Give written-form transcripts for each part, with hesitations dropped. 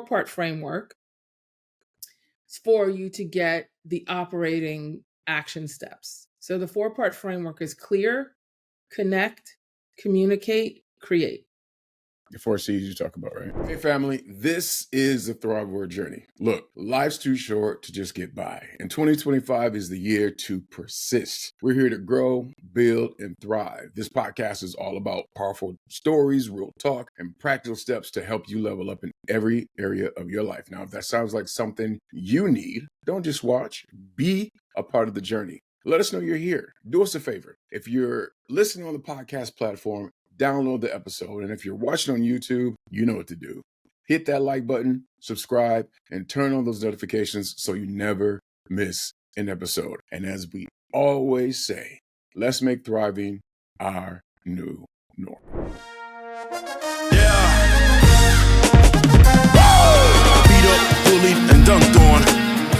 4-part framework for you to get the operating action steps. So the 4-part framework is clear, connect, communicate, create. The 4 C's you talk about, right? Hey, family, this is the Thriveword journey. Look, life's too short to just get by, and 2025 is the year to persist. We're here to grow, build, and thrive. This podcast is all about powerful stories, real talk, and practical steps to help you level up in every area of your life. Now, if that sounds like something you need, don't just watch, be a part of the journey. Let us know you're here. Do us a favor. If you're listening on the podcast platform, download the episode. And if you're watching on YouTube, you know what to do. Hit that like button, subscribe, and turn on those notifications so you never miss an episode. And as we always say, let's make thriving our new norm. Yeah. Beat up, bullied, and dunked on.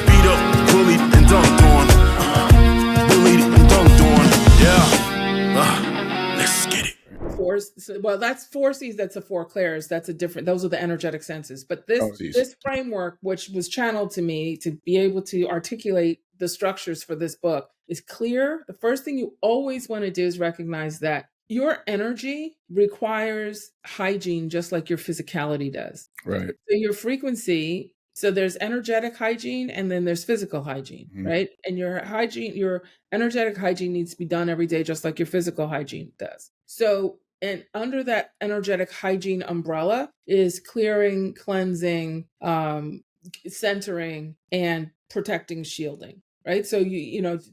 Beat up, bullied, and dunked on. Bullied and dunked on. Yeah. Let's get it. Well, that's 4 C's. That's the 4 clairs. That's a different. Those are the energetic senses. But this framework, which was channeled to me to be able to articulate the structures for this book, is clear. The first thing you always want to do is recognize that your energy requires hygiene, just like your physicality does. Right. So your frequency. So there's energetic hygiene and then there's physical hygiene, right? And your energetic hygiene needs to be done every day, just like your physical hygiene does. So, and under that energetic hygiene umbrella is clearing, cleansing, centering, and protecting, shielding, right? So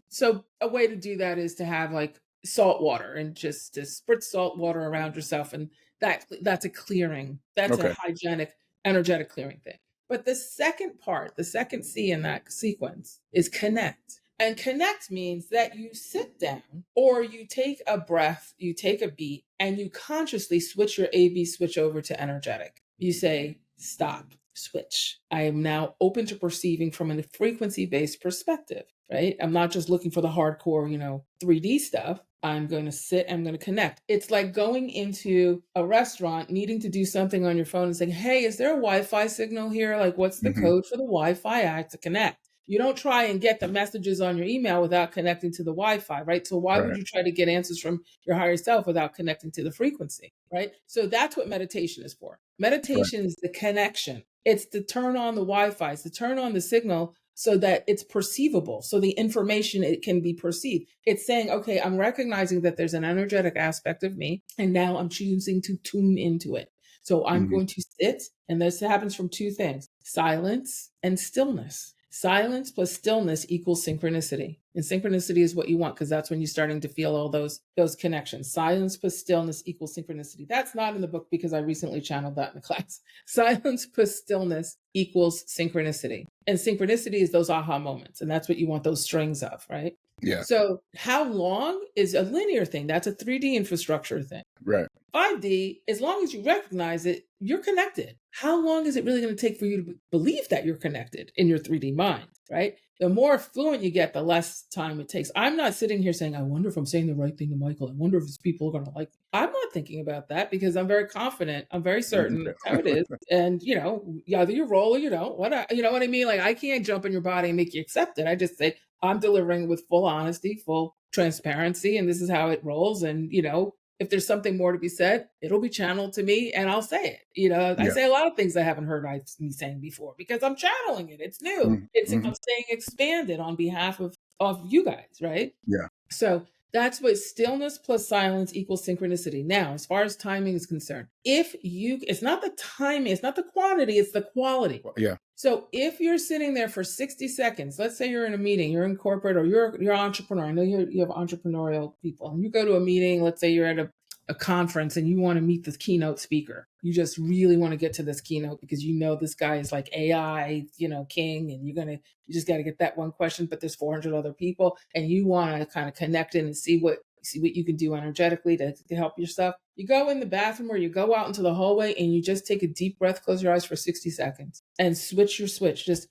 so a way to do that is to have like salt water and just to spritz salt water around yourself, and that's a clearing. That's a hygienic, energetic clearing thing. But the second part, the second C in that sequence is connect. And connect means that you sit down or you take a breath, you take a beat, and you consciously switch your A-B switch over to energetic. You say, stop, switch. I am now open to perceiving from a frequency-based perspective, right? I'm not just looking for the hardcore, 3D stuff. I'm going to sit, I'm going to connect. It's like going into a restaurant, needing to do something on your phone and saying, hey, is there a Wi-Fi signal here? Like, what's the code for the Wi-Fi? I have to connect. You don't try and get the messages on your email without connecting to the Wi-Fi, right? So why would you try to get answers from your higher self without connecting to the frequency, right? So that's what meditation is for. Meditation is the connection. It's to turn on the Wi-Fi. It's to turn on the signal so that it's perceivable, so the information, it can be perceived. It's saying, okay, I'm recognizing that there's an energetic aspect of me, and now I'm choosing to tune into it. So I'm going to sit, and this happens from 2 things, silence and stillness. Silence plus stillness equals synchronicity. And synchronicity is what you want, because that's when you're starting to feel all those connections. Silence plus stillness equals synchronicity. That's not in the book because I recently channeled that in the class. Silence plus stillness equals synchronicity. And synchronicity is those aha moments. And that's what you want those strings of, right? Yeah. So how long is a linear thing? That's a 3D infrastructure thing. Right. 5D, as long as you recognize it, you're connected. How long is it really going to take for you to believe that you're connected in your 3D mind, right? The more fluent you get, the less time it takes. I'm not sitting here saying, I wonder if I'm saying the right thing to Michael. I wonder if his people are going to like me. I'm not thinking about that because I'm very confident. I'm very certain that's how it is. And, either you roll or you don't. You know what I mean? Like, I can't jump in your body and make you accept it. I just say, I'm delivering with full honesty, full transparency, and this is how it rolls. And, if there's something more to be said, it'll be channeled to me and I'll say it. I say a lot of things I haven't heard me saying before because I'm channeling it. It's new. I'm saying expanded on behalf of you guys, right? Yeah. So that's what stillness plus silence equals synchronicity. Now, as far as timing is concerned, it's not the timing, it's not the quantity, it's the quality. Yeah. So if you're sitting there for 60 seconds, let's say you're in a meeting, you're in corporate or you're an entrepreneur. I know you have entrepreneurial people and you go to a meeting, let's say you're at a conference and you want to meet the keynote speaker. You just really want to get to this keynote because this guy is like AI, king, and you just got to get that one question, but there's 400 other people and you want to kind of connect in and see what you can do energetically to help yourself. You go in the bathroom or you go out into the hallway and you just take a deep breath, close your eyes for 60 seconds and switch your switch, just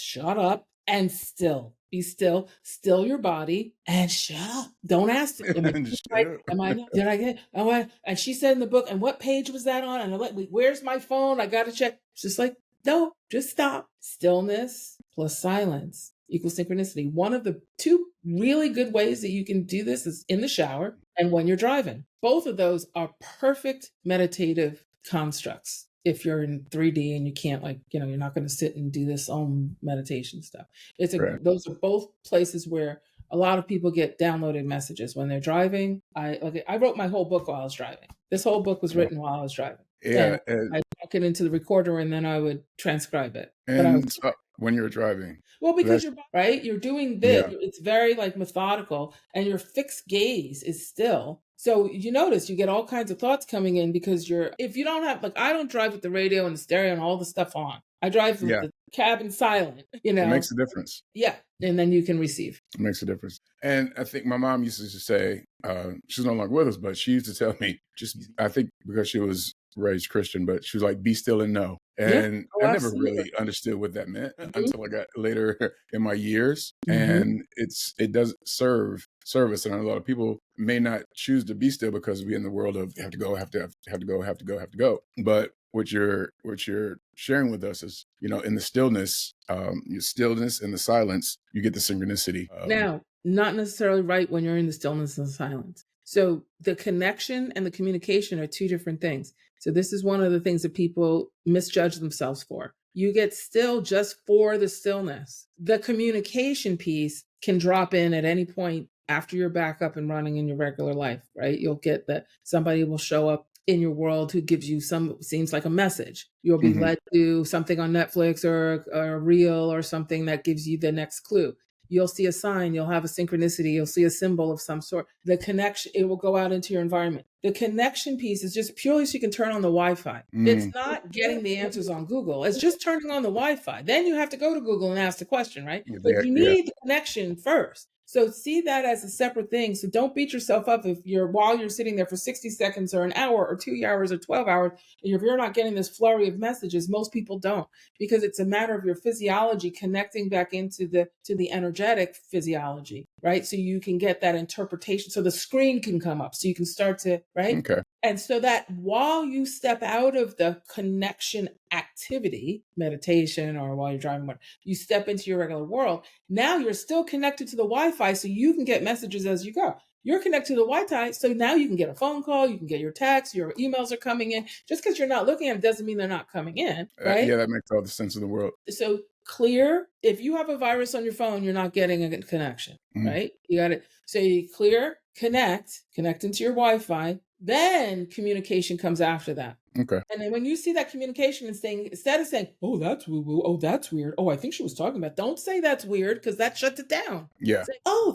shut up and still. Be still, still your body, and shut up. Don't ask. Am I doing Just this right? shut up. Am I not? Did I get? Oh, and she said in the book, and what page was that on? And I'm like, where's my phone? I got to check. It's just like, no, just stop. Stillness plus silence equals synchronicity. One of the two really good ways that you can do this is in the shower and when you're driving. Both of those are perfect meditative constructs. If you're in 3D and you can't, like, you're not going to sit and do this meditation stuff. Right. Those are both places where a lot of people get downloaded messages when they're driving. I wrote my whole book while I was driving. This whole book was written while I was driving. Yeah. And I plug it into the recorder and then I would transcribe it. And when you're driving. Well, because you're doing this, Yeah. it's very like methodical, and your fixed gaze is still. So you notice you get all kinds of thoughts coming in because if you don't have, like, I don't drive with the radio and the stereo and all the stuff on. I drive with the cabin silent, It makes a difference. Yeah. And then you can receive. It makes a difference. And I think my mom used to say, she's no longer with us, but she used to tell me, I think because she was raised Christian, but she was like, be still and know. And I never really understood what that meant until I got later in my years. And it does serve service. And a lot of people may not choose to be still because we're in the world of have to go. But what you're sharing with us is, in the stillness, your stillness and the silence, you get the synchronicity. Now, not necessarily right when you're in the stillness and the silence. So the connection and the communication are two different things. So this is one of the things that people misjudge themselves for. You get still just for the stillness. The communication piece can drop in at any point after you're back up and running in your regular life, right? You'll get that somebody will show up in your world who gives you seems like a message. You'll be led to something on Netflix or a reel or something that gives you the next clue. You'll see a sign, you'll have a synchronicity, you'll see a symbol of some sort. The connection, it will go out into your environment. The connection piece is just purely so you can turn on the Wi-Fi. It's not getting the answers on Google. It's just turning on the Wi-Fi. Then you have to go to Google and ask the question, right? But you need the connection first. So see that as a separate thing. So don't beat yourself up while you're sitting there for 60 seconds or an hour or 2 hours or 12 hours, and if you're not getting this flurry of messages. Most people don't, because it's a matter of your physiology connecting back into the energetic physiology, right? So you can get that interpretation. So the screen can come up. So you can start to, right? Okay. And so that while you step out of the connection activity, meditation, or while you're driving, you step into your regular world. Now you're still connected to the Wi-Fi, so you can get messages as you go. You're connected to the Wi-Fi, so now you can get a phone call, you can get your text, your emails are coming in. Just because you're not looking at it doesn't mean they're not coming in, right? Yeah, that makes all the sense in the world. So clear. If you have a virus on your phone, you're not getting a connection, right? You got it. So you clear, connect into your Wi-Fi. Then communication comes after that. Okay. And then when you see that communication and saying, instead of saying, oh, that's woo-woo, oh, that's weird, oh, I think she was talking about, don't say that's weird, because that shuts it down. Yeah. Say, oh,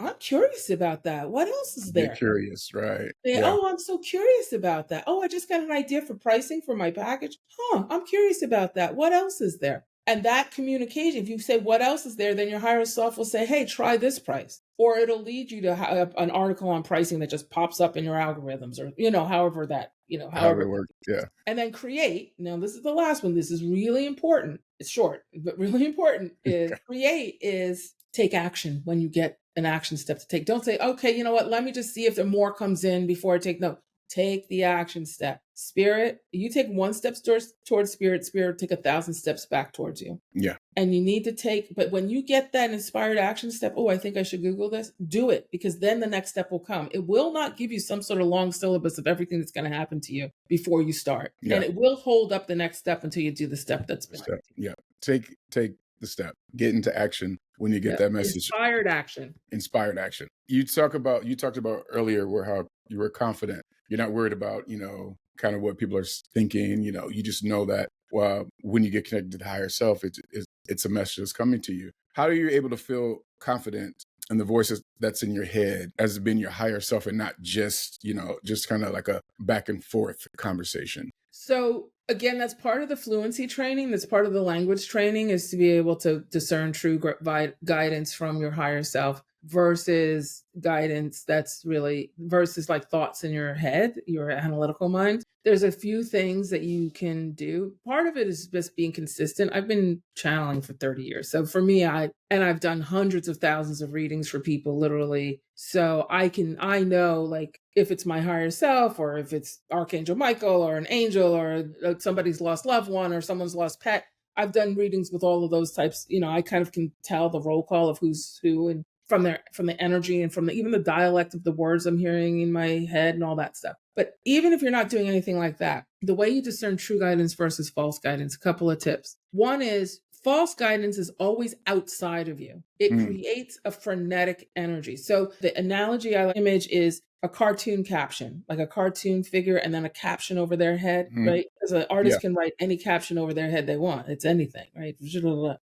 I'm curious about that. What else is there? Be curious, right? Say, oh, I'm so curious about that. Oh, I just got an idea for pricing for my package. I'm curious about that. What else is there? And that communication, if you say what else is there, then your higher self will say, hey, try this price. Or it'll lead you to an article on pricing that just pops up in your algorithms, or, however it works. Yeah. And then create. Now, this is the last one. This is really important. It's short, but really important is create is take action when you get an action step to take. Don't say, okay, you know what? Let me just see if there more comes in before I take. No, take the action step. Spirit, you take one step towards spirit take 1,000 steps back towards you. Yeah. And you need to but when you get that inspired action step, oh, I think I should Google this, do it, because then the next step will come. It will not give you some sort of long syllabus of everything that's going to happen to you before you start. Yeah. And it will hold up the next step until you do the step that's been. Yeah. Take the step, get into action when you get that message. Inspired action. You talked about earlier how you were confident. You're not worried about, kind of what people are thinking. You just know that when you get connected to the higher self, it's a message that's coming to you. How are you able to feel confident in the voices that's in your head as being your higher self and not just kind of like a back and forth conversation? So again, that's part of the fluency training. That's part of the language training, is to be able to discern true guidance from your higher self. versus guidance that's really versus like thoughts in your head, your analytical mind. There's a few things that you can do. Part of it is just being consistent. I've been channeling for 30 years. So for me, I've done hundreds of thousands of readings for people literally. So I know like if it's my higher self or if it's Archangel Michael or an angel or somebody's lost loved one or someone's lost pet. I've done readings with all of those types. I kind of can tell the roll call of who's who and from the energy and from even the dialect of the words I'm hearing in my head and all that stuff. But even if you're not doing anything like that, the way you discern true guidance versus false guidance, a couple of tips. One is false guidance is always outside of you. It creates a frenetic energy. So the analogy I image is a cartoon caption, like a cartoon figure and then a caption over their head, right? Because an artist can write any caption over their head they want. It's anything, right?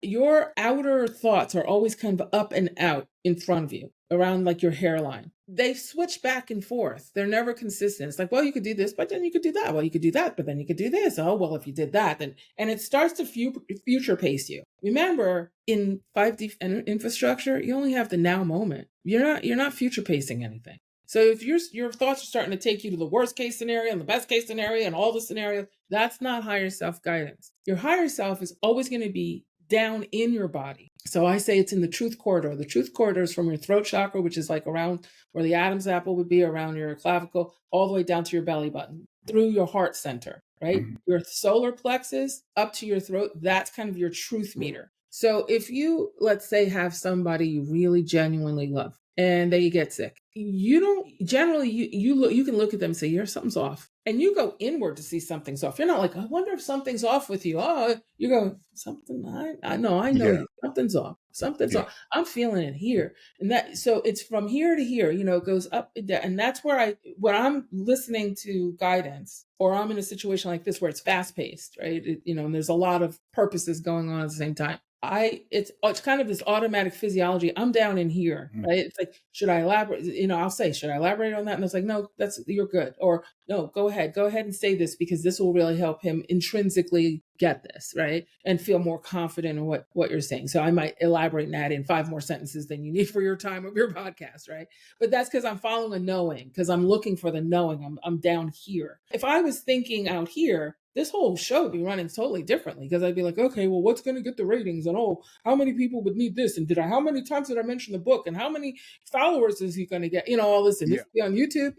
Your outer thoughts are always kind of up and out in front of you, around like your hairline. They switch back and forth. They're never consistent. It's like, well, you could do this, but then you could do that. Well, you could do that, but then you could do this. Oh, well, if you did that, then, and it starts to future pace you. Remember, in 5D infrastructure, you only have the now moment. You're not future pacing anything. So if your thoughts are starting to take you to the worst case scenario and the best case scenario and all the scenarios, that's not higher self guidance. Your higher self is always going to be down in your body. So I say it's in the truth corridor. The truth corridor is from your throat chakra, which is like around where the Adam's apple would be, around your clavicle, all the way down to your belly button, through your heart center, right? Your solar plexus up to your throat, that's kind of your truth meter. So if you, let's say, have somebody you really genuinely love and they get sick, you don't generally, you can look at them and say, something's off. And you go inward to see something's off. You're not like, I wonder if something's off with you. Oh, you go, something, I know something's off. Something's off. I'm feeling it here. And that, so it's from here to here, it goes up and down. And that's where when I'm listening to guidance or I'm in a situation like this where it's fast paced, right? And there's a lot of purposes going on at the same time. It's kind of this automatic physiology. I'm down in here, right? It's like, should I elaborate? I'll say, should I elaborate on that? And it's like, no, you're good. Or no, go ahead and say this because this will really help him intrinsically get this, right? And feel more confident in what you're saying. So I might elaborate and add in 5 more sentences than you need for your time of your podcast, right? But that's because I'm following a knowing, because I'm looking for the knowing. I'm down here. If I was thinking out here, this whole show would be running totally differently, because I'd be like, okay, well, what's going to get the ratings? And how many people would need this? And how many times did I mention the book? And how many followers is he going to get? All this, and this be on YouTube,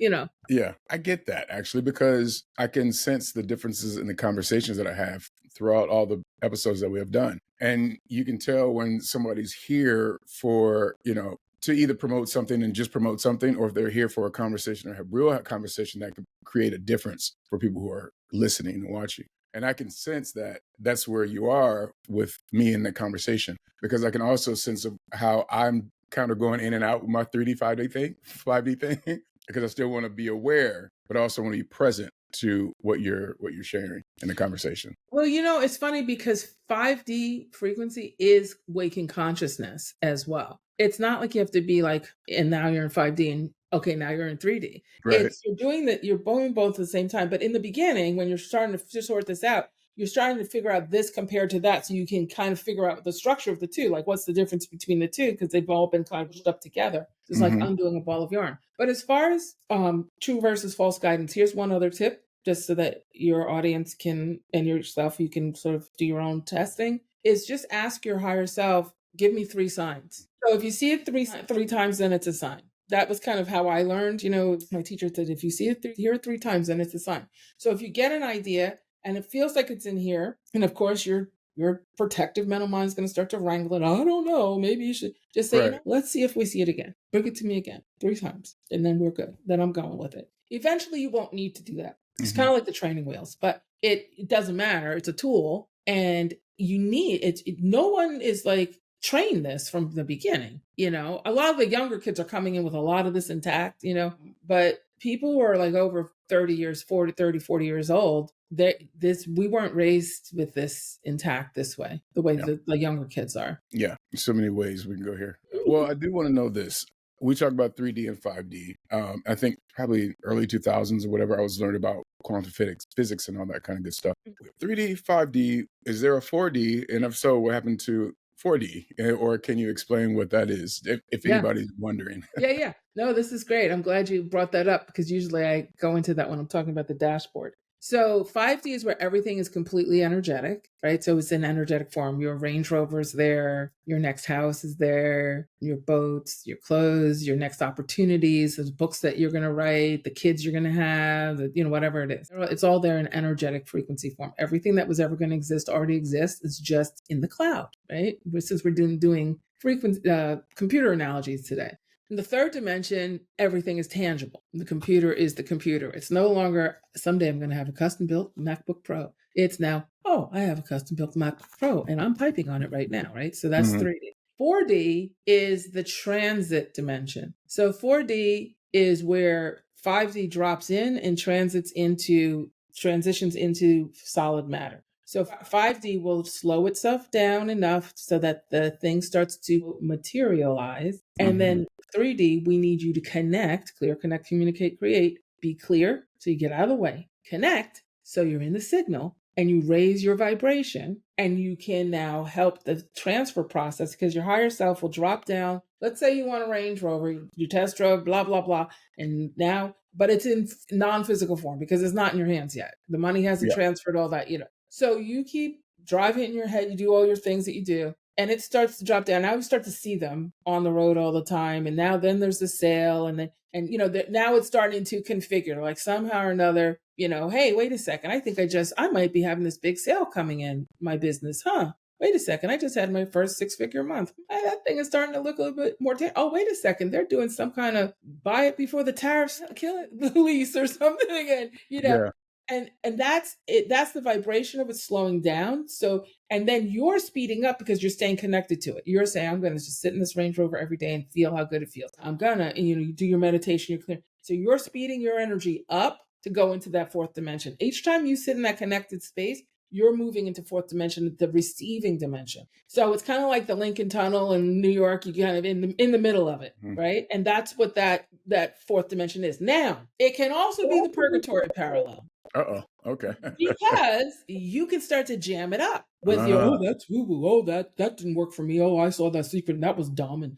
Yeah, I get that actually, because I can sense the differences in the conversations that I have throughout all the episodes that we have done. And you can tell when somebody's here for, to either promote something and just promote something, or if they're here for a conversation or have real conversation that could create a difference for people who are listening and watching. And I can sense that that's where you are with me in the conversation, because I can also sense of how I'm kind of going in and out with my 3D, 5D thing, because I still want to be aware, but I also want to be present to what you're sharing in the conversation. Well, it's funny because 5D frequency is waking consciousness as well. It's not like you have to be like, and now you're in 5D and okay, now you're in 3D. Right. You're doing that, you're doing both at the same time. But in the beginning, when you're starting to sort this out, you're starting to figure out this compared to that, so you can kind of figure out the structure of the two, like what's the difference between the two, because they've all been kind of pushed up together. It's like undoing a ball of yarn. But as far as true versus false guidance, here's one other tip, just so that your audience can, and yourself, you can sort of do your own testing, is just ask your higher self, give me 3 signs. So if you see it three times, then it's a sign. That was kind of how I learned. My teacher said, if you see it hear it 3 times, then it's a sign. So if you get an idea and it feels like it's in here, and of course your protective mental mind is going to start to wrangle it. I don't know. Maybe you should just say, let's see if we see it again. Bring it to me again 3 times, and then we're good. Then I'm going with it. Eventually, you won't need to do that. It's kind of like the training wheels, but it doesn't matter. It's a tool, and you need it. No one is like train this from the beginning. A lot of the younger kids are coming in with a lot of this intact, but people who are like over 40 years old, we weren't raised with this intact this way, the way the younger kids are. Yeah. So many ways we can go here. Well, I do want to know this. We talk about 3D and 5D. I think probably early 2000s or whatever, I was learning about quantum physics and all that kind of good stuff. 3D, 5D, is there a 4D? And if so, what happened to 4D, or can you explain what that is if Yeah. anybody's wondering? Yeah. No, this is great. I'm glad you brought that up because usually I go into that when I'm talking about the dashboard. So 5D is where everything is completely energetic, right? So it's in energetic form. Your Range Rover is there, your next house is there, your boats, your clothes, your next opportunities, the books that you're going to write, the kids you're going to have, whatever it is. It's all there in energetic frequency form. Everything that was ever going to exist already exists. It's just in the cloud, right? Since we're doing frequency computer analogies today. In the third dimension, everything is tangible. The computer is the computer. It's no longer, someday I'm going to have a custom built MacBook Pro. It's now, I have a custom built MacBook Pro and I'm typing on it right now, right? So that's 3D. 4D is the transit dimension. So 4D is where 5D drops in and transitions into solid matter. So 5D will slow itself down enough so that the thing starts to materialize. And then 3D, we need you to connect, clear, connect, communicate, create, be clear so you get out of the way, connect so you're in the signal and you raise your vibration and you can now help the transfer process because your higher self will drop down. Let's say you want a Range Rover, you test drove, blah, blah, blah. And now, but it's in non-physical form because it's not in your hands yet. The money hasn't transferred, all that, So you keep driving in your head, you do all your things that you do, and it starts to drop down. Now we start to see them on the road all the time. And now then there's the sale now it's starting to configure like somehow or another, hey, wait a second. I think I might be having this big sale coming in my business. Wait a second. I just had my first 6-figure month. That thing is starting to look a little bit more. Wait a second. They're doing some kind of buy it before the tariffs kill it lease or something again, And that's it. That's the vibration of it slowing down. So, and then you're speeding up because you're staying connected to it. You're saying, I'm going to just sit in this Range Rover every day and feel how good it feels. I'm gonna, you do your meditation, you're clear. So you're speeding your energy up to go into that fourth dimension. Each time you sit in that connected space, you're moving into fourth dimension, the receiving dimension. So it's kind of like the Lincoln Tunnel in New York. You kind of in the middle of it, right? And that's what that fourth dimension is. Now, it can also be the purgatory parallel. Okay. Because you can start to jam it up with your, that's woo-woo. That didn't work for me. I saw that secret and that was dumb. And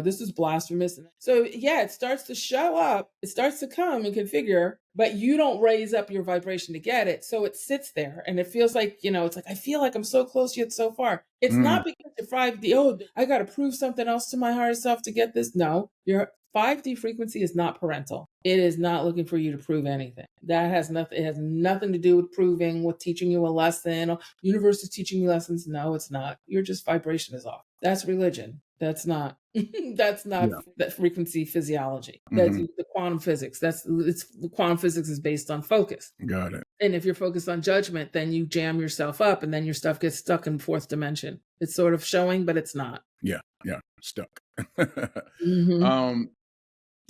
this is blasphemous. So it starts to show up. It starts to come and configure, but you don't raise up your vibration to get it. So it sits there and it feels like, it's like, I feel like I'm so close yet so far. It's not because you're 5D, I got to prove something else to my higher self to get this. No, your 5D frequency is not parental. It is not looking for you to prove anything. It has nothing to do with proving, with teaching you a lesson. Universe is teaching you lessons. No, it's not. Your just vibration is off. That's religion. That's not that frequency physiology. That's the quantum physics. The quantum physics is based on focus. Got it. And if you're focused on judgment, then you jam yourself up and then your stuff gets stuck in fourth dimension. It's sort of showing, but it's not. Yeah. Stuck.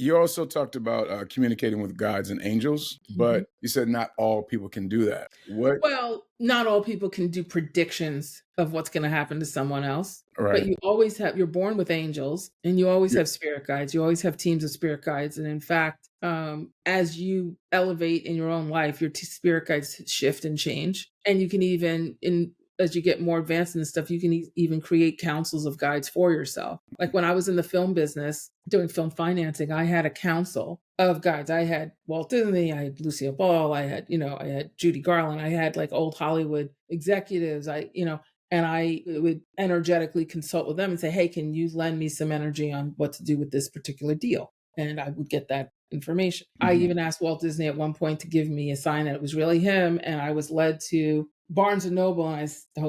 You also talked about communicating with guides and angels, but you said not all people can do that. What? Well, not all people can do predictions of what's going to happen to someone else. Right. But you're born with angels and you always have spirit guides. You always have teams of spirit guides. And in fact, as you elevate in your own life, your spirit guides shift and change. And you can even, as you get more advanced in this stuff, you can even create councils of guides for yourself. Like when I was in the film business doing film financing, I had a council of guides. I had Walt Disney, I had Lucille Ball, I had Judy Garland, I had like old Hollywood executives, and I would energetically consult with them and say, hey, can you lend me some energy on what to do with this particular deal? And I would get that information. I even asked Walt Disney at one point to give me a sign that it was really him. And I was led to Barnes and Noble, and I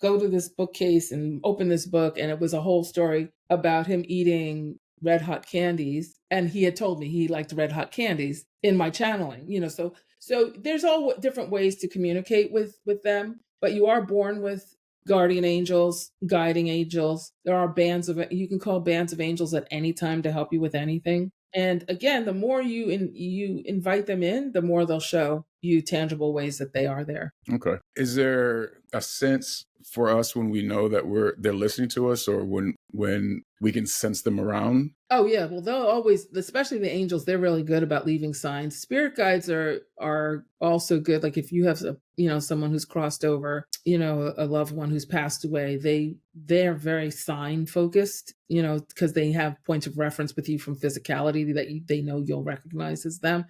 go to this bookcase and open this book, and it was a whole story about him eating red hot candies, and he had told me he liked red hot candies in my channeling. So there's all different ways to communicate with them, but you are born with guardian angels, guiding angels. There are you can call bands of angels at any time to help you with anything. And again, the more you invite them in, the more they'll show you tangible ways that they are there. Okay. Is there a sense for us when we know that they're listening to us, or when we can sense them around? Oh yeah, well they'll always, especially the angels, they're really good about leaving signs. Spirit guides are also good. Like if you have someone who's crossed over, a loved one who's passed away, they're very sign focused, because they have points of reference with you from physicality that they know you'll recognize as them,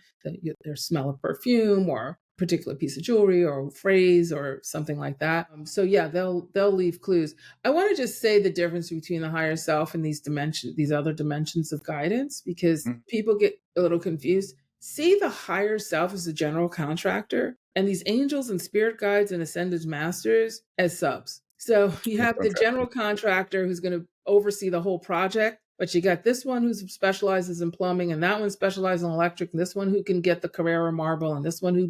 their smell of perfume or particular piece of jewelry or phrase or something like that. So yeah, they'll leave clues. I want to just say the difference between the higher self and these other dimensions of guidance, because people get a little confused. See the higher self as a general contractor, and these angels and spirit guides and ascended masters as subs. So you have the general contractor who's going to oversee the whole project, but you got this one who specializes in plumbing, and that one specializes in electric, and this one who can get the Carrara marble, and this one who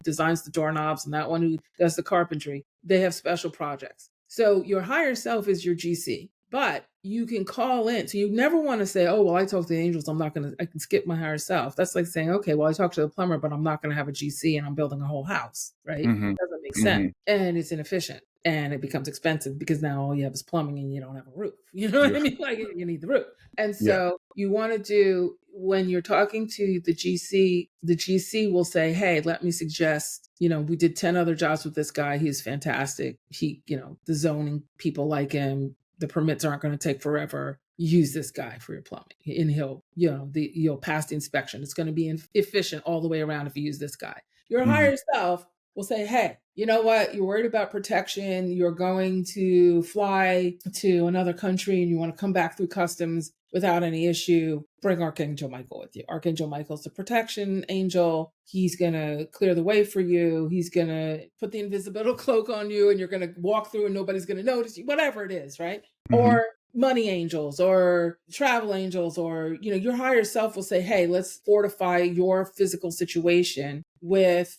designs the doorknobs, and that one who does the carpentry. They have special projects. So your higher self is your GC, but you can call in. So you never want to say, oh, well, I talk to the angels, I can skip my higher self. That's like saying, okay, well, I talk to the plumber, but I'm not going to have a GC and I'm building a whole house, right? It doesn't make sense. And it's inefficient. And it becomes expensive because now all you have is plumbing and you don't have a roof. You know what I mean? Like you need the roof. And so you want to do, when you're talking to the GC will say, hey, let me suggest, we did 10 other jobs with this guy. He's fantastic. He, the zoning people like him. The permits aren't going to take forever. Use this guy for your plumbing, and you'll pass the inspection. It's going to be efficient all the way around if you use this guy. Your higher self will say, hey, you know what? You're worried about protection. You're going to fly to another country and you want to come back through customs without any issue. Bring Archangel Michael with you. Archangel Michael's the protection angel. He's going to clear the way for you. He's going to put the invisible cloak on you and you're going to walk through and nobody's going to notice you, whatever it is, right? Or money angels or travel angels, or, your higher self will say, hey, let's fortify your physical situation with,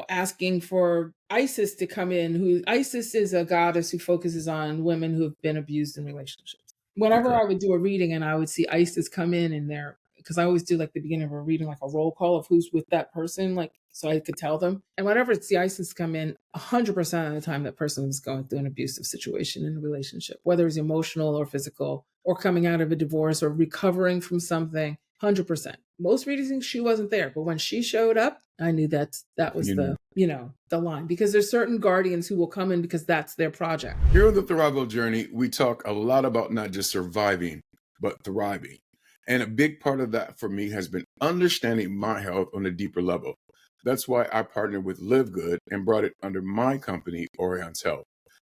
asking for Isis to come in. Isis is a goddess who focuses on women who have been abused in relationships. Whenever I would do a reading and I would see Isis come in there, because I always do like the beginning of a reading, like a roll call of who's with that person, like, so I could tell them. And whenever it's the Isis come in, 100% of the time that person is going through an abusive situation in a relationship, whether it's emotional or physical, or coming out of a divorce or recovering from something, 100%. Most readings, she wasn't there. But when she showed up, I knew that was the line, because there's certain guardians who will come in because that's their project. Here on the Thrival Journey, we talk a lot about not just surviving, but thriving. And a big part of that for me has been understanding my health on a deeper level. That's why I partnered with Live Good and brought it under my company, Orion's Health.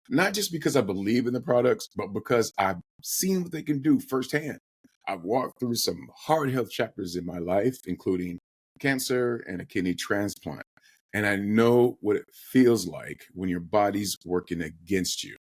Not just because I believe in the products, but because I've seen what they can do firsthand. I've walked through some hard health chapters in my life, including cancer and a kidney transplant. And I know what it feels like when your body's working against you.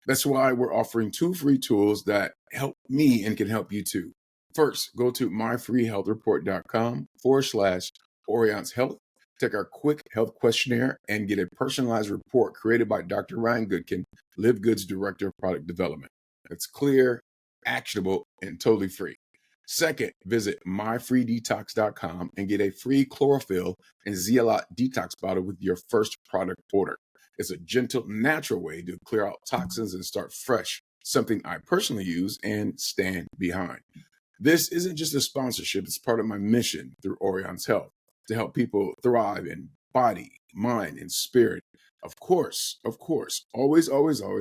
That's why we're offering 2 free tools that help me and can help you too. First, go to myfreehealthreport.com/Orion's Health. Take our quick health questionnaire and get a personalized report created by Dr. Ryan Goodkin, Live Good's Director of Product Development. It's clear, actionable, and totally free. Second, visit myfreedetox.com and get a free chlorophyll and zeolite detox bottle with your first product order. It's a gentle, natural way to clear out toxins and start fresh, something I personally use and stand behind. This isn't just a sponsorship, it's part of my mission through Orion's Health to help people thrive in body, mind, and spirit. Of course, always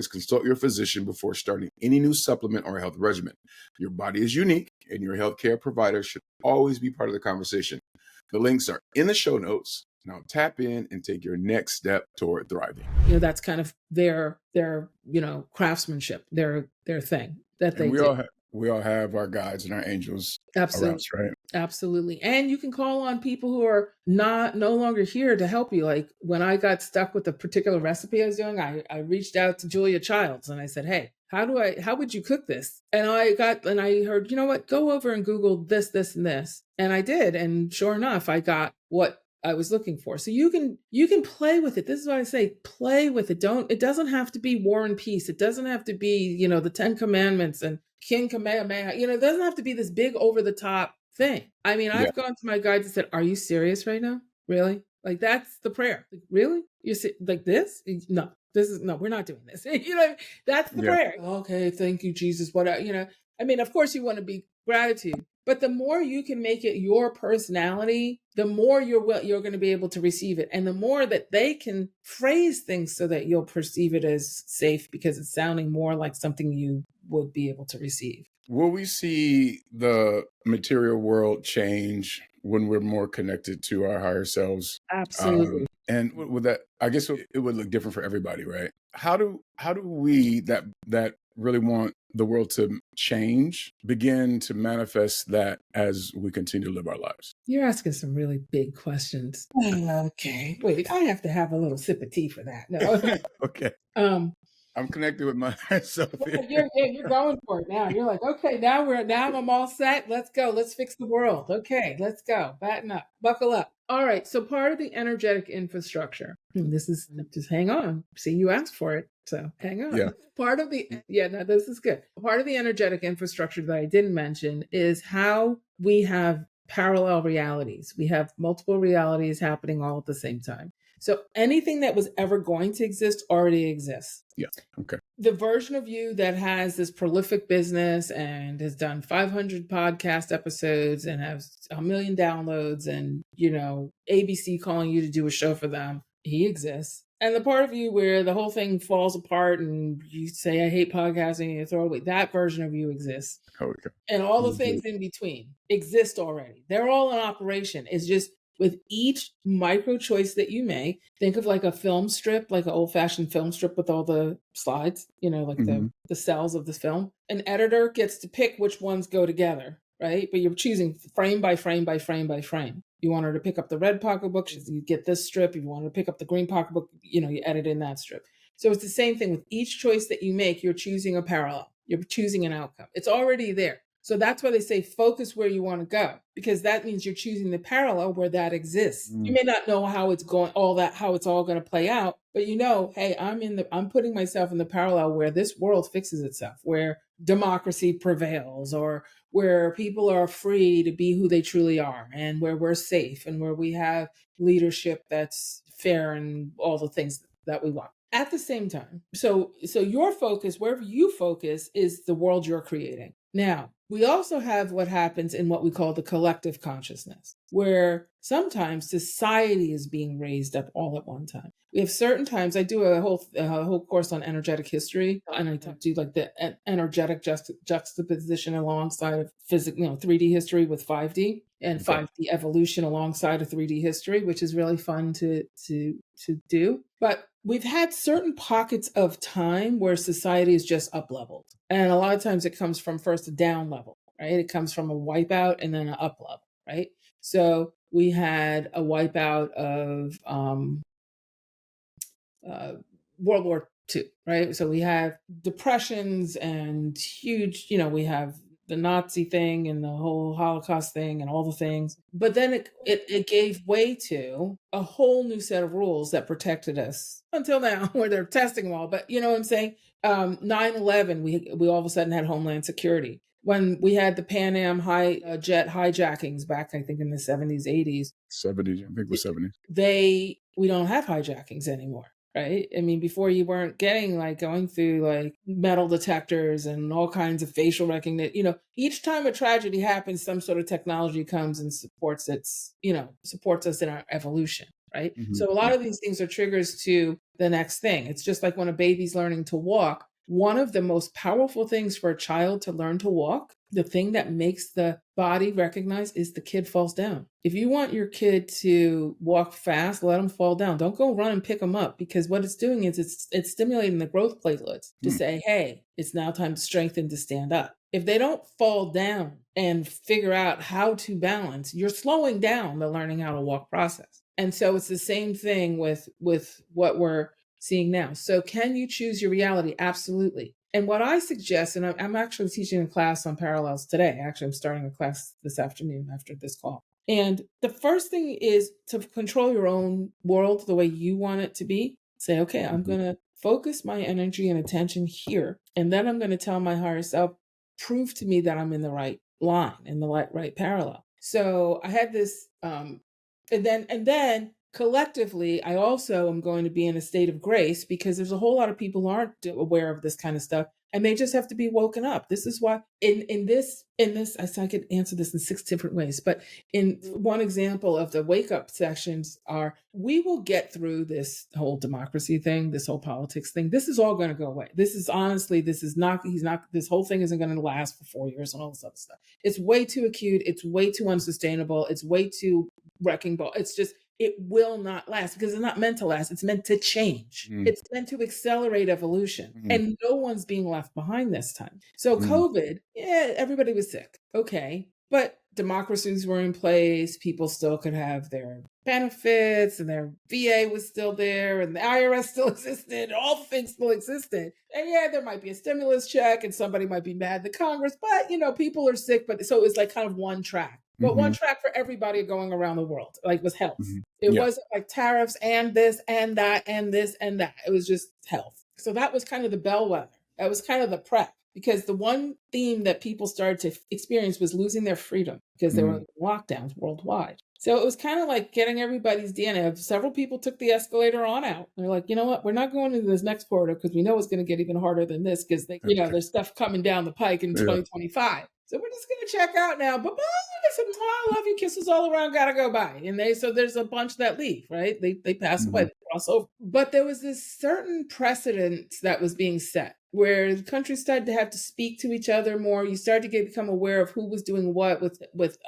consult your physician before starting any new supplement or health regimen. Your body is unique, and your healthcare provider should always be part of the conversation. The links are in the show notes. Now tap in and take your next step toward thriving. That's kind of their craftsmanship, their thing that they do. We all have our guides and our angels around us, right? Absolutely. And you can call on people who are no longer here to help you. Like when I got stuck with a particular recipe I was doing, I reached out to Julia Childs and I said, hey, how would you cook this? And I heard, you know what, go over and Google this, and this. And I did. And sure enough, I got what I was looking for. So you can play with it. This is what I say, play with it. It doesn't have to be War and Peace. It doesn't have to be, the 10 Commandments and King Kamehameha. It doesn't have to be this big over the top thing. I mean, I've gone to my guides and said, are you serious right now? Really? Like that's the prayer. Like, really? You say like this? No, this is no, we're not doing this. You know, that's the Yeah. prayer. Okay, thank you, Jesus. What you know, I mean, of course you want to be gratitude, but the more you can make it your personality, the more you're going to be able to receive it, and the more that they can phrase things so that you'll perceive it as safe because it's sounding more like something you would be able to receive. Will we see the material world change when we're more connected to our higher selves? Absolutely. And with that, I guess it would look different for everybody, right? How do we that really want the world to change begin to manifest that as we continue to live our lives? You're asking some really big questions. Okay, wait, I have to have a little sip of tea for that. No. Okay. um, I'm connected with myself here. you're going for it now. You're like, okay, now I'm all set. Let's go. Let's fix the world. Okay, let's go. Batten up. Buckle up. All right. So part of the energetic infrastructure. This is just hang on. See, you asked for it. So hang on. Yeah. Part of the no, this is good. Part of the energetic infrastructure that I didn't mention is how we have parallel realities. We have multiple realities happening all at the same time. So anything that was ever going to exist already exists. Yeah. Okay. The version of you that has this prolific business and has done 500 podcast episodes and has 1 million downloads and, you know, ABC calling you to do a show for them, he exists. And the part of you where the whole thing falls apart and you say, I hate podcasting, and you throw it away, that version of you exists. Okay. And all the things in between exist already. They're all in operation. It's just with each micro choice that you make, think of like a film strip, like an old fashioned film strip with all the slides, you know, like the cells of the film. An editor gets to pick which ones go together, right? But you're choosing frame by frame by frame by frame. You want her to pick up the red pocketbook, you get this strip. If you want her to pick up the green pocketbook, you know, you edit in that strip. So it's the same thing with each choice that you make, you're choosing a parallel. You're choosing an outcome. It's already there. So that's why they say focus where you want to go, because that means you're choosing the parallel where that exists. You may not know how it's going, how it's all going to play out, but you know, hey, I'm putting myself in the parallel where this world fixes itself, where democracy prevails, or where people are free to be who they truly are, and where we're safe, and where we have leadership that's fair and all the things that we want. At the same time, so your focus, wherever you focus, is the world you're creating. Now, we also have what happens in what we call the collective consciousness, where sometimes society is being raised up all at one time. We have certain times, I do a whole course on energetic history, and I do like the energetic juxtaposition alongside of physical, 3D history with 5D, and 5D evolution alongside of 3D history, which is really fun to do. But we've had certain pockets of time where society is just up leveled. And a lot of times it comes from first a down level, right? It comes from a wipeout and then an up level, right? So we had a wipeout of World War II, right? So we have depressions and huge, we have the Nazi thing and the whole Holocaust thing and all the things. But then it gave way to a whole new set of rules that protected us until now, where they're testing them all. But you know what I'm saying? 9/11, we all of a sudden had Homeland Security. When we had the Pan Am jet hijackings back, I think in the 70s, 80s. 70s, I think it was 70s. We don't have hijackings anymore. Right? I mean, before you weren't going through metal detectors and all kinds of facial recognition. Each time a tragedy happens, some sort of technology comes and supports us in our evolution. Right? Mm-hmm. So a lot of these things are triggers to the next thing. It's just like when a baby's learning to walk. One of the most powerful things for a child to learn to walk, the thing that makes the body recognize, is the kid falls down. If you want your kid to walk fast, let them fall down. Don't go run and pick them up, because what it's doing is it's stimulating the growth platelets to say, hey, it's now time to strengthen to stand up. If they don't fall down and figure out how to balance, you're slowing down the learning how to walk process. And so it's the same thing with what we're seeing now. So can you choose your reality? Absolutely. And what I suggest, and I'm actually teaching a class on parallels today. Actually, I'm starting a class this afternoon after this call. And the first thing is to control your own world the way you want it to be. Say, okay, I'm going to focus my energy and attention here. And then I'm going to tell my higher self, prove to me that I'm in the right line, in the right parallel. So I had this, and then collectively, I also am going to be in a state of grace because there's a whole lot of people who aren't aware of this kind of stuff, and they just have to be woken up. This is why in this I could answer this in 6 different ways, but in one example of the wake up sessions are, we will get through this whole democracy thing, this whole politics thing. This is all going to go away. This is honestly, this whole thing isn't going to last for 4 years and all this other stuff. It's way too acute. It's way too unsustainable. It's way too wrecking ball. It's just, it will not last because it's not meant to last. It's meant to change. It's meant to accelerate evolution. And no one's being left behind this time. So COVID, yeah, everybody was sick. Okay. But democracies were in place. People still could have their benefits, and their VA was still there, and the IRS still existed. All the things still existed. And yeah, there might be a stimulus check, and somebody might be mad at the Congress, but people are sick. But so it was like kind of one track. But one track for everybody going around the world, like, was health. It wasn't like tariffs and this and that and this and that. It was just health. So that was kind of the bellwether. That was kind of the prep, because the one theme that people started to experience was losing their freedom because there were lockdowns worldwide. So it was kind of like getting everybody's DNA. Several people took the escalator on out. They're like, you know what? We're not going into this next quarter because we know it's going to get even harder than this, because there's stuff coming down the pike in 2025. So we're just going to check out now. Bye-bye. I love you. Kisses all around. Gotta go by. And so there's a bunch that leave, right? They pass away. They cross over. But there was this certain precedent that was being set where the countries started to have to speak to each other more. You started to become aware of who was doing what with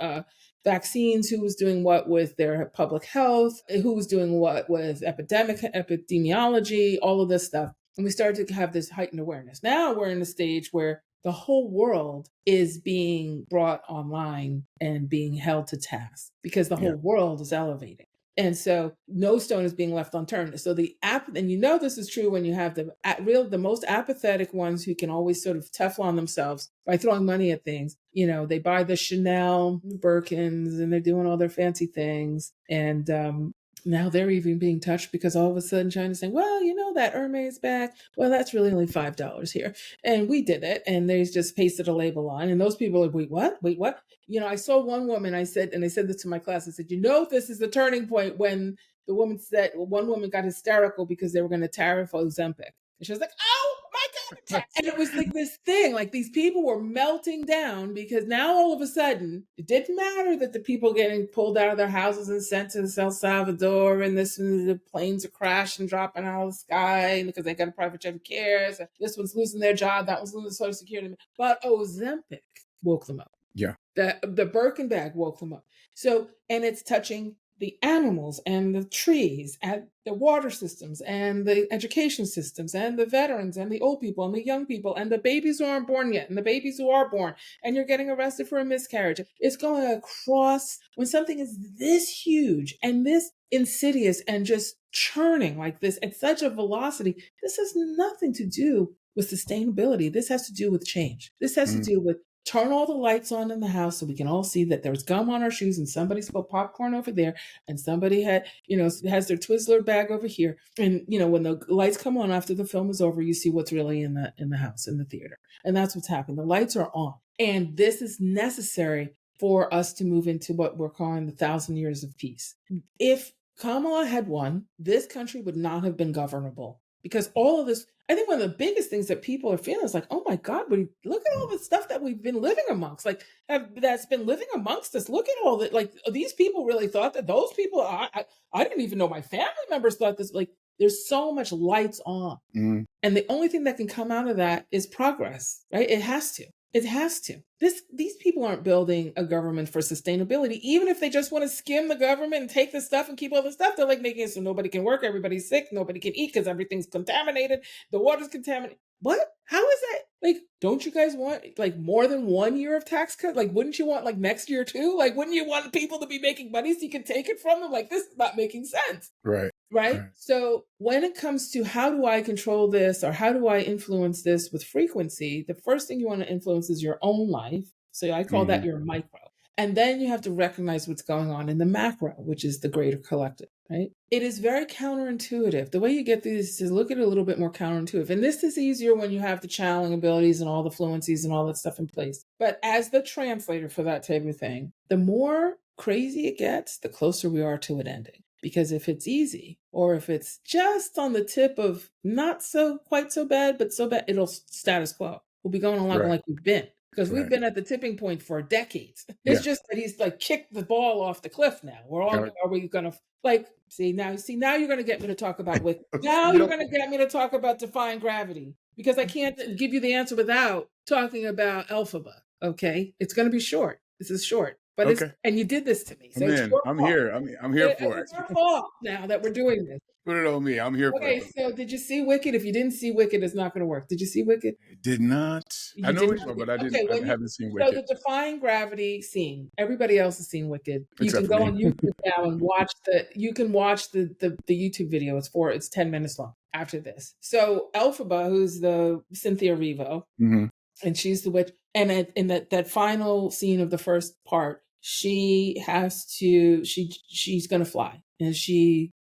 vaccines, who was doing what with their public health, who was doing what with epidemiology, all of this stuff. And we started to have this heightened awareness. Now we're in a stage where the whole world is being brought online and being held to task because the whole world is elevating. And so no stone is being left unturned. So and this is true when you have the most apathetic ones who can always sort of Teflon themselves by throwing money at things. They buy the Chanel Birkins and they're doing all their fancy things. And now they're even being touched because all of a sudden China's saying, well, that Hermes bag, well, that's really only $5 here. And we did it. And they just pasted a label on. And those people are like, wait, what? Wait, what? I saw one woman, I said this to my class, I said, this is the turning point when one woman got hysterical because they were going to tariff Ozempic. And she was like, oh my God. And it was like this thing, like these people were melting down because now all of a sudden it didn't matter that the people getting pulled out of their houses and sent to El Salvador, and the planes are crashing, dropping out of the sky because they got a private jet who cares. This one's losing their job. That one's losing Social Security. But Ozempic woke them up. Yeah. The Birkin bag woke them up. So, and it's touching the animals and the trees and the water systems and the education systems and the veterans and the old people and the young people and the babies who aren't born yet and the babies who are born, and you're getting arrested for a miscarriage. It's going across. When something is this huge and this insidious and just churning like this at such a velocity, this has nothing to do with sustainability. This has to do with change. This has to do with turn all the lights on in the house so we can all see that there's gum on our shoes and somebody spilled popcorn over there and somebody has their Twizzler bag over here. And, when the lights come on after the film is over, you see what's really in the house, in the theater. And that's what's happening. The lights are on. And this is necessary for us to move into what we're calling the 1,000 years of peace. If Kamala had won, this country would not have been governable. Because all of this, I think one of the biggest things that people are feeling is like, oh my God, look at all the stuff that we've been living amongst, that's been living amongst us. Look at all that, these people really thought that those people, I didn't even know my family members thought this, there's so much lights on. And the only thing that can come out of that is progress, right? It has to. It has to. These people aren't building a government for sustainability. Even if they just want to skim the government and take this stuff and keep all the stuff, they're making it so nobody can work, everybody's sick, nobody can eat because everything's contaminated, the water's contaminated. What? How is that? Don't you guys want more than 1 year of tax cut? Wouldn't you want next year too? Wouldn't you want people to be making money so you can take it from them? This is not making sense. Right? So when it comes to how do I control this or how do I influence this with frequency, the first thing you want to influence is your own life. So I call that your micro. And then you have to recognize what's going on in the macro, which is the greater collective, right? It is very counterintuitive. The way you get these is to look at it a little bit more counterintuitive. And this is easier when you have the channeling abilities and all the fluencies and all that stuff in place. But as the translator for that type of thing, the more crazy it gets, the closer we are to it ending. Because if it's easy, or if it's just on the tip of not so quite so bad, but so bad, it'll status quo. We'll be going along Right. like we've been. Because we've Right. been at the tipping point for decades. It's Yeah. just that he's like kicked the ball off the cliff now. We're all, Got it. are we gonna like now you're gonna get me to talk about Wick. Now You you're know- gonna get me to talk about Defying Gravity. Because I can't give you the answer without talking about Elphaba. Okay? It's gonna be short. This is short. But Okay. and you did this to me. So it's Man, your I'm fault. here. I'm here for it. It's your fault now that we're doing this. Put it on me. I'm here for Okay, it. so did you see Wicked? If you didn't see Wicked, it's not going to work. Did you see Wicked? Did not. I You know did which not one, see- but I didn't. Okay, I haven't seen so Wicked. the Defying Gravity scene. Everybody else has seen Wicked. You Except can for go me. on YouTube now and watch the. You can watch the YouTube video. It's 10 minutes long. After this, so Elphaba, who's the Cynthia Erivo, Mhm. and she's the witch, and in that final scene of the first part, she's going to fly, and she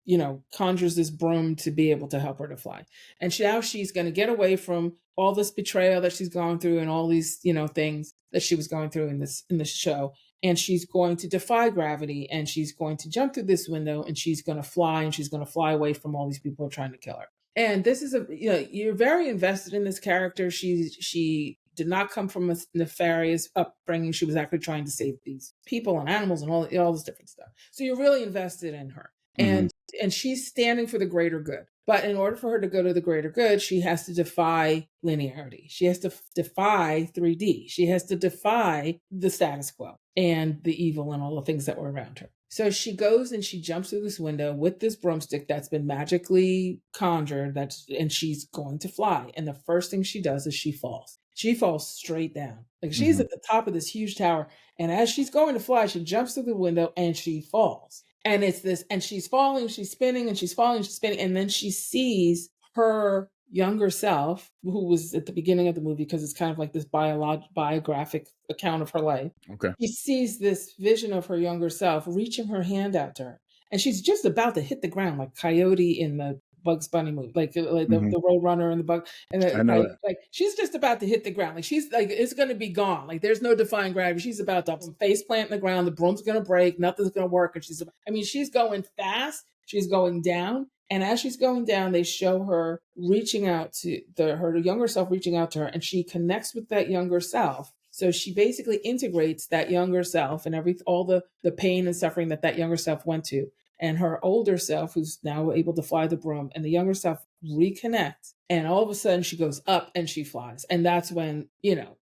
conjures this broom to be able to help her to fly, and she's going to get away from all this betrayal that she's gone through and all these things that she was going through in this show, and she's going to defy gravity, and she's going to jump through this window, and she's going to fly, and she's going to fly away from all these people who are trying to kill her. And this is you're very invested in this character. She did not come from a nefarious upbringing. She was actually trying to save these people and animals and all this different stuff. So you're really invested in her. And she's standing for the greater good. But in order for her to go to the greater good, she has to defy linearity. She has to defy 3D. She has to defy the status quo and the evil and all the things that were around her. So she goes and she jumps through this window with this broomstick that's been magically conjured, and she's going to fly. And the first thing she does is she falls. She falls straight down. Like she's at the top of this huge tower. And as she's going to fly, she jumps through the window and she falls. And it's this, and she's falling, she's spinning, and she's falling, she's spinning. And then she sees her younger self, who was at the beginning of the movie, because it's kind of like this biographic account of her life. Okay. She sees this vision of her younger self reaching her hand out to her. And she's just about to hit the ground like Coyote in the Bugs Bunny movie, like the Road Runner and the bug, and like she's just about to hit the ground, like she's like it's going to be gone, like there's no defying gravity. She's about to face plant in the ground, the broom's going to break, nothing's going to work, and she's going fast, she's going down, and as she's going down, they show her reaching out to her younger self, reaching out to her, and she connects with that younger self. So she basically integrates that younger self and all the pain and suffering that younger self went to, and her older self, who's now able to fly the broom, and the younger self reconnect. And all of a sudden she goes up and she flies. And that's when,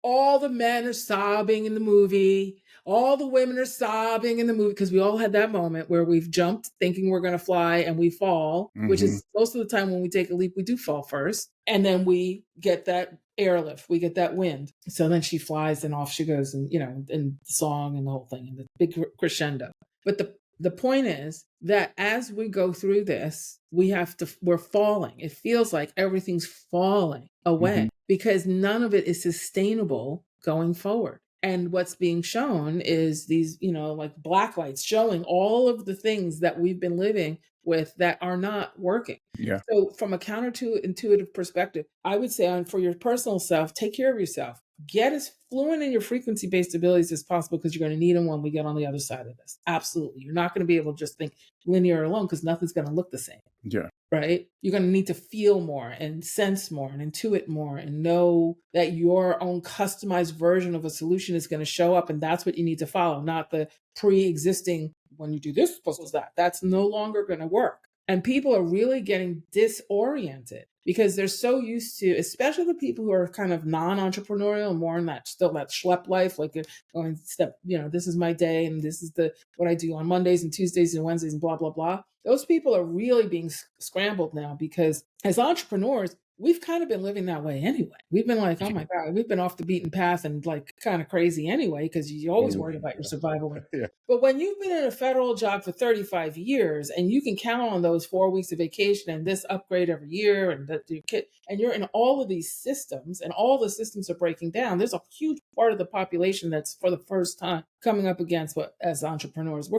all the men are sobbing in the movie. All the women are sobbing in the movie, because we all had that moment where we've jumped thinking we're going to fly and we fall, which is most of the time when we take a leap, we do fall first. And then we get that airlift, we get that wind. So then she flies and off she goes, and, and the song and the whole thing and the big crescendo. But the point is that as we go through this, we're falling. It feels like everything's falling away because none of it is sustainable going forward. And what's being shown is these, like black lights showing all of the things that we've been living with that are not working. Yeah. So from a counterintuitive perspective, I would say for your personal self, take care of yourself. Get as fluent in your frequency-based abilities as possible, because you're going to need them when we get on the other side of this. Absolutely. You're not going to be able to just think linear alone, because nothing's going to look the same. Yeah. Right? You're going to need to feel more and sense more and intuit more and know that your own customized version of a solution is going to show up, and that's what you need to follow, not the pre-existing, when you do this, plus that. That's no longer going to work. And people are really getting disoriented because they're so used to, especially the people who are kind of non-entrepreneurial, more in that schlep life, like going step, this is my day and this is what I do on Mondays and Tuesdays and Wednesdays and blah, blah, blah. Those people are really being scrambled now, because as entrepreneurs, we've kind of been living that way anyway. We've been like, oh my God, we've been off the beaten path and like kind of crazy anyway, because you're always worried about your survival. Yeah. But when you've been in a federal job for 35 years and you can count on those 4 weeks of vacation and this upgrade every year, and that your kid, and you're in all of these systems and all the systems are breaking down, there's a huge part of the population that's for the first time coming up against what, as entrepreneurs,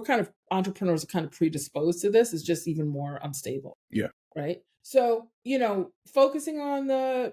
entrepreneurs are kind of predisposed to this, is just even more unstable. Yeah. Right. So, focusing on the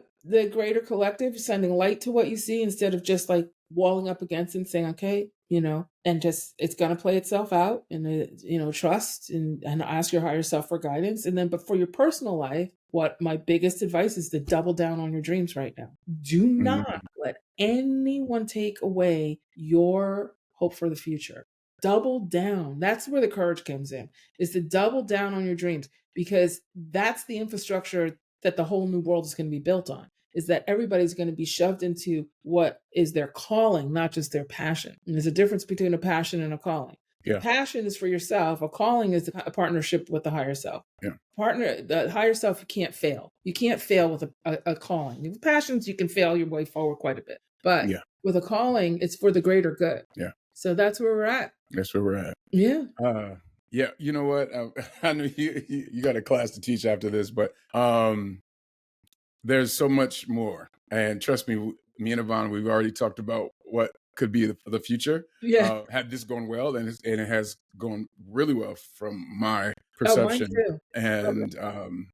greater collective, sending light to what you see instead of just like walling up against it and saying, okay, and just, it's going to play itself out, and, trust and ask your higher self for guidance. And then, but for your personal life, what my biggest advice is to double down on your dreams right now. Do not let anyone take away your hope for the future. Double down. That's where the courage comes in, is to double down on your dreams, because that's the infrastructure that the whole new world is going to be built on, is that everybody's going to be shoved into what is their calling, not just their passion. And there's a difference between a passion and a calling. Yeah. Passion is for yourself. A calling is a partnership with the higher self. Yeah. The higher self, you can't fail. You can't fail with a calling. With passions, you can fail your way forward quite a bit. But with a calling, it's for the greater good. Yeah. So that's where we're at. That's where we're at. Yeah. Yeah. You know what? I know you got a class to teach after this, but there's so much more. And trust me, me and Yvonne, we've already talked about what could be the future. Yeah. Had this gone well, and it has gone really well from my Oh, perception. mine too. And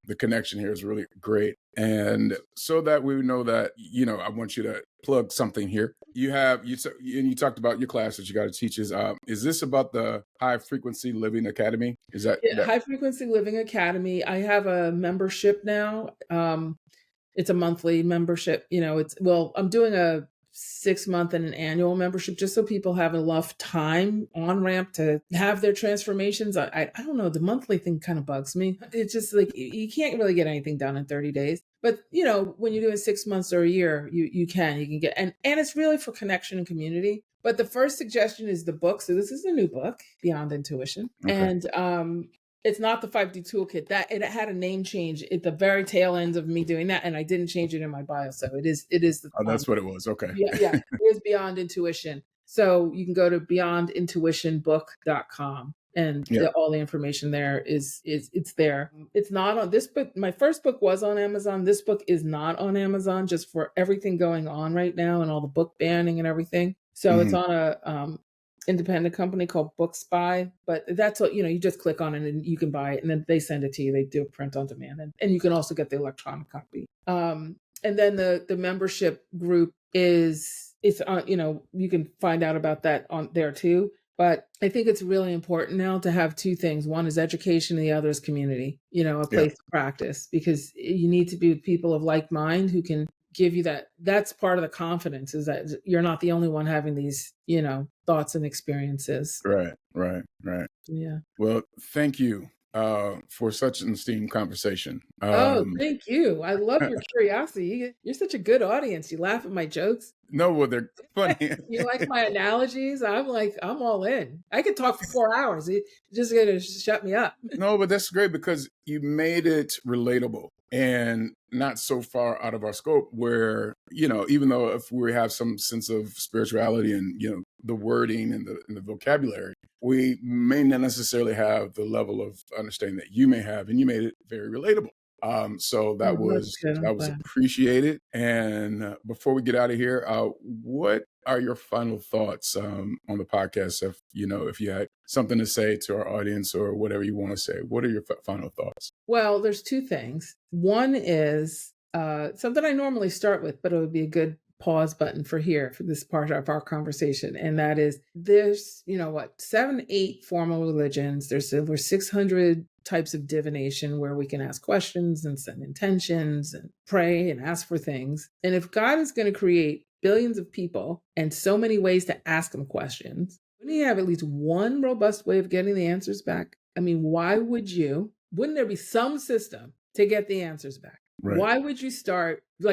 the connection here is really great. And so that we know that, I want you to plug something here. You talked about your class that you got to teach. Is this about the High Frequency Living Academy? Is that High Frequency Living Academy? I have a membership now. It's a monthly membership. I'm doing a 6-month and an annual membership, just so people have enough time on ramp to have their transformations. I don't know. The monthly thing kind of bugs me. It's just like, you can't really get anything done in 30 days. But, when you're doing 6 months or a year, you can get, and it's really for connection and community. But the first suggestion is the book. So this is a new book, Beyond Intuition. Okay. And, it's not the 5D toolkit. That it had a name change at the very tail ends of me doing that, and I didn't change it in my bio. So it is the. Oh, that's what it was. Okay. Yeah, it is Beyond Intuition. So you can go to beyondintuitionbook.com, and all the information there is it's there. It's not on this book. My first book was on Amazon. This book is not on Amazon, just for everything going on right now and all the book banning and everything. So it's on a independent company called Book Spy, but that's what, you just click on it and you can buy it, and then they send it to you. They do a print on demand, and you can also get the electronic copy. And then the membership group it's on, you can find out about that on there too. But I think it's really important now to have two things. One is education, and the other is community, a place to practice, because you need to be with people of like mind who can give you that's part of the confidence, is that you're not the only one having these, thoughts and experiences. Right. Yeah. Well, thank you for such an esteemed conversation. Thank you. I love your curiosity. You're such a good audience. You laugh at my jokes. No, well, they're funny. You like my analogies? I'm all in. I could talk for 4 hours. You just got to shut me up. No, but that's great, because you made it relatable and not so far out of our scope, where, even though if we have some sense of spirituality and, the wording and the vocabulary, we may not necessarily have the level of understanding that you may have, and you made it very relatable. So that was appreciated. And before we get out of here, what are your final thoughts on the podcast? If you had something to say to our audience, or whatever you want to say, what are your final thoughts? Well, there's two things. One is something I normally start with, but it would be a good pause button for this part of our conversation. And that is, there's, 7-8 formal religions. There's over 600 types of divination where we can ask questions and send intentions and pray and ask for things. And if God is going to create billions of people and so many ways to ask them questions, wouldn't he have at least one robust way of getting the answers back? I mean, wouldn't there be some system to get the answers back? Right. Why would you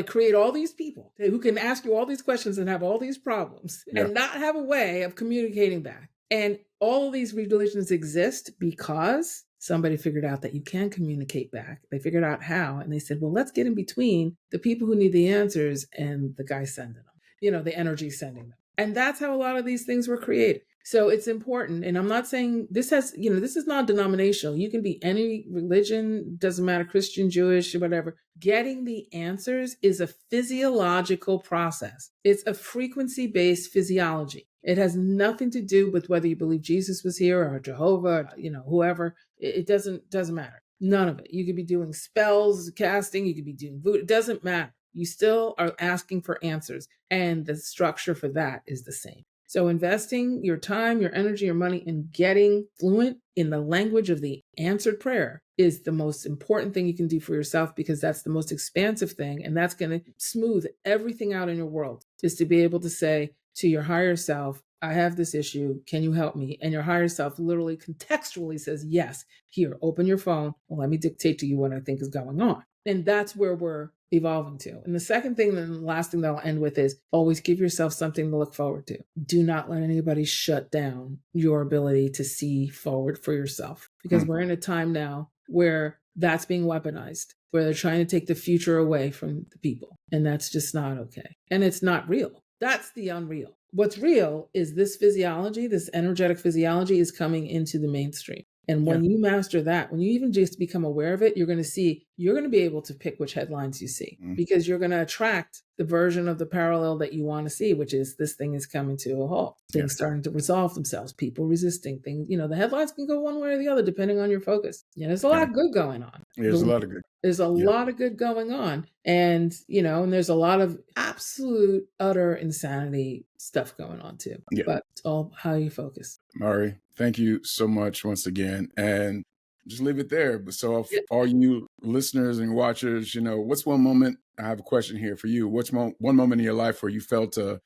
create all these people who can ask you all these questions and have all these problems and not have a way of communicating back? And all of these religions exist because somebody figured out that you can communicate back. They figured out how, and they said, well, let's get in between the people who need the answers and the guy sending them, the energy sending them. And that's how a lot of these things were created. So it's important. And I'm not saying this is non-denominational. You can be any religion, doesn't matter, Christian, Jewish, whatever. Getting the answers is a physiological process. It's a frequency-based physiology. It has nothing to do with whether you believe Jesus was here or Jehovah, whoever. It doesn't matter. None of it. You could be doing spells, casting, you could be doing voodoo. It doesn't matter. You still are asking for answers. And the structure for that is the same. So investing your time, your energy, your money in getting fluent in the language of the answered prayer is the most important thing you can do for yourself, because that's the most expansive thing. And that's going to smooth everything out in your world, is to be able to say to your higher self, I have this issue. Can you help me? And your higher self literally contextually says, yes, here, open your phone. Well, let me dictate to you what I think is going on. And that's where we're evolving to. And the second thing, and the last thing that I'll end with, is always give yourself something to look forward to. Do not let anybody shut down your ability to see forward for yourself, because we're in a time now where that's being weaponized, where they're trying to take the future away from the people. And that's just not okay. And it's not real. That's the unreal. What's real is this physiology, this energetic physiology, is coming into the mainstream. And when you master that, when you even just become aware of it, you're going to be able to pick which headlines you see, because you're going to attract the version of the parallel that you want to see, which is this thing is coming to a halt. Things starting to resolve themselves, people resisting things. The headlines can go one way or the other depending on your focus. There's a lot of good going on. There's a lot of good. There's a lot of good going on. And, and there's a lot of absolute, utter insanity stuff going on too. But it's all how you focus. Mari, thank you so much once again. And just leave it there. So for all you listeners and watchers, what's one moment, I have a question here for you. What's one moment in your life where you felt a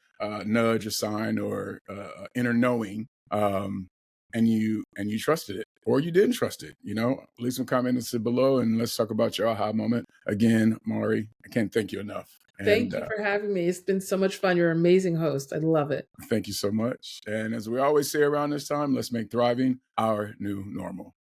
nudge, a sign, or inner knowing, and you trusted it, or you didn't trust it? Leave some comments below and let's talk about your aha moment. Again, Mari, I can't thank you enough. Thank you for having me. It's been so much fun. You're an amazing host. I love it. Thank you so much. And as we always say around this time, let's make thriving our new normal.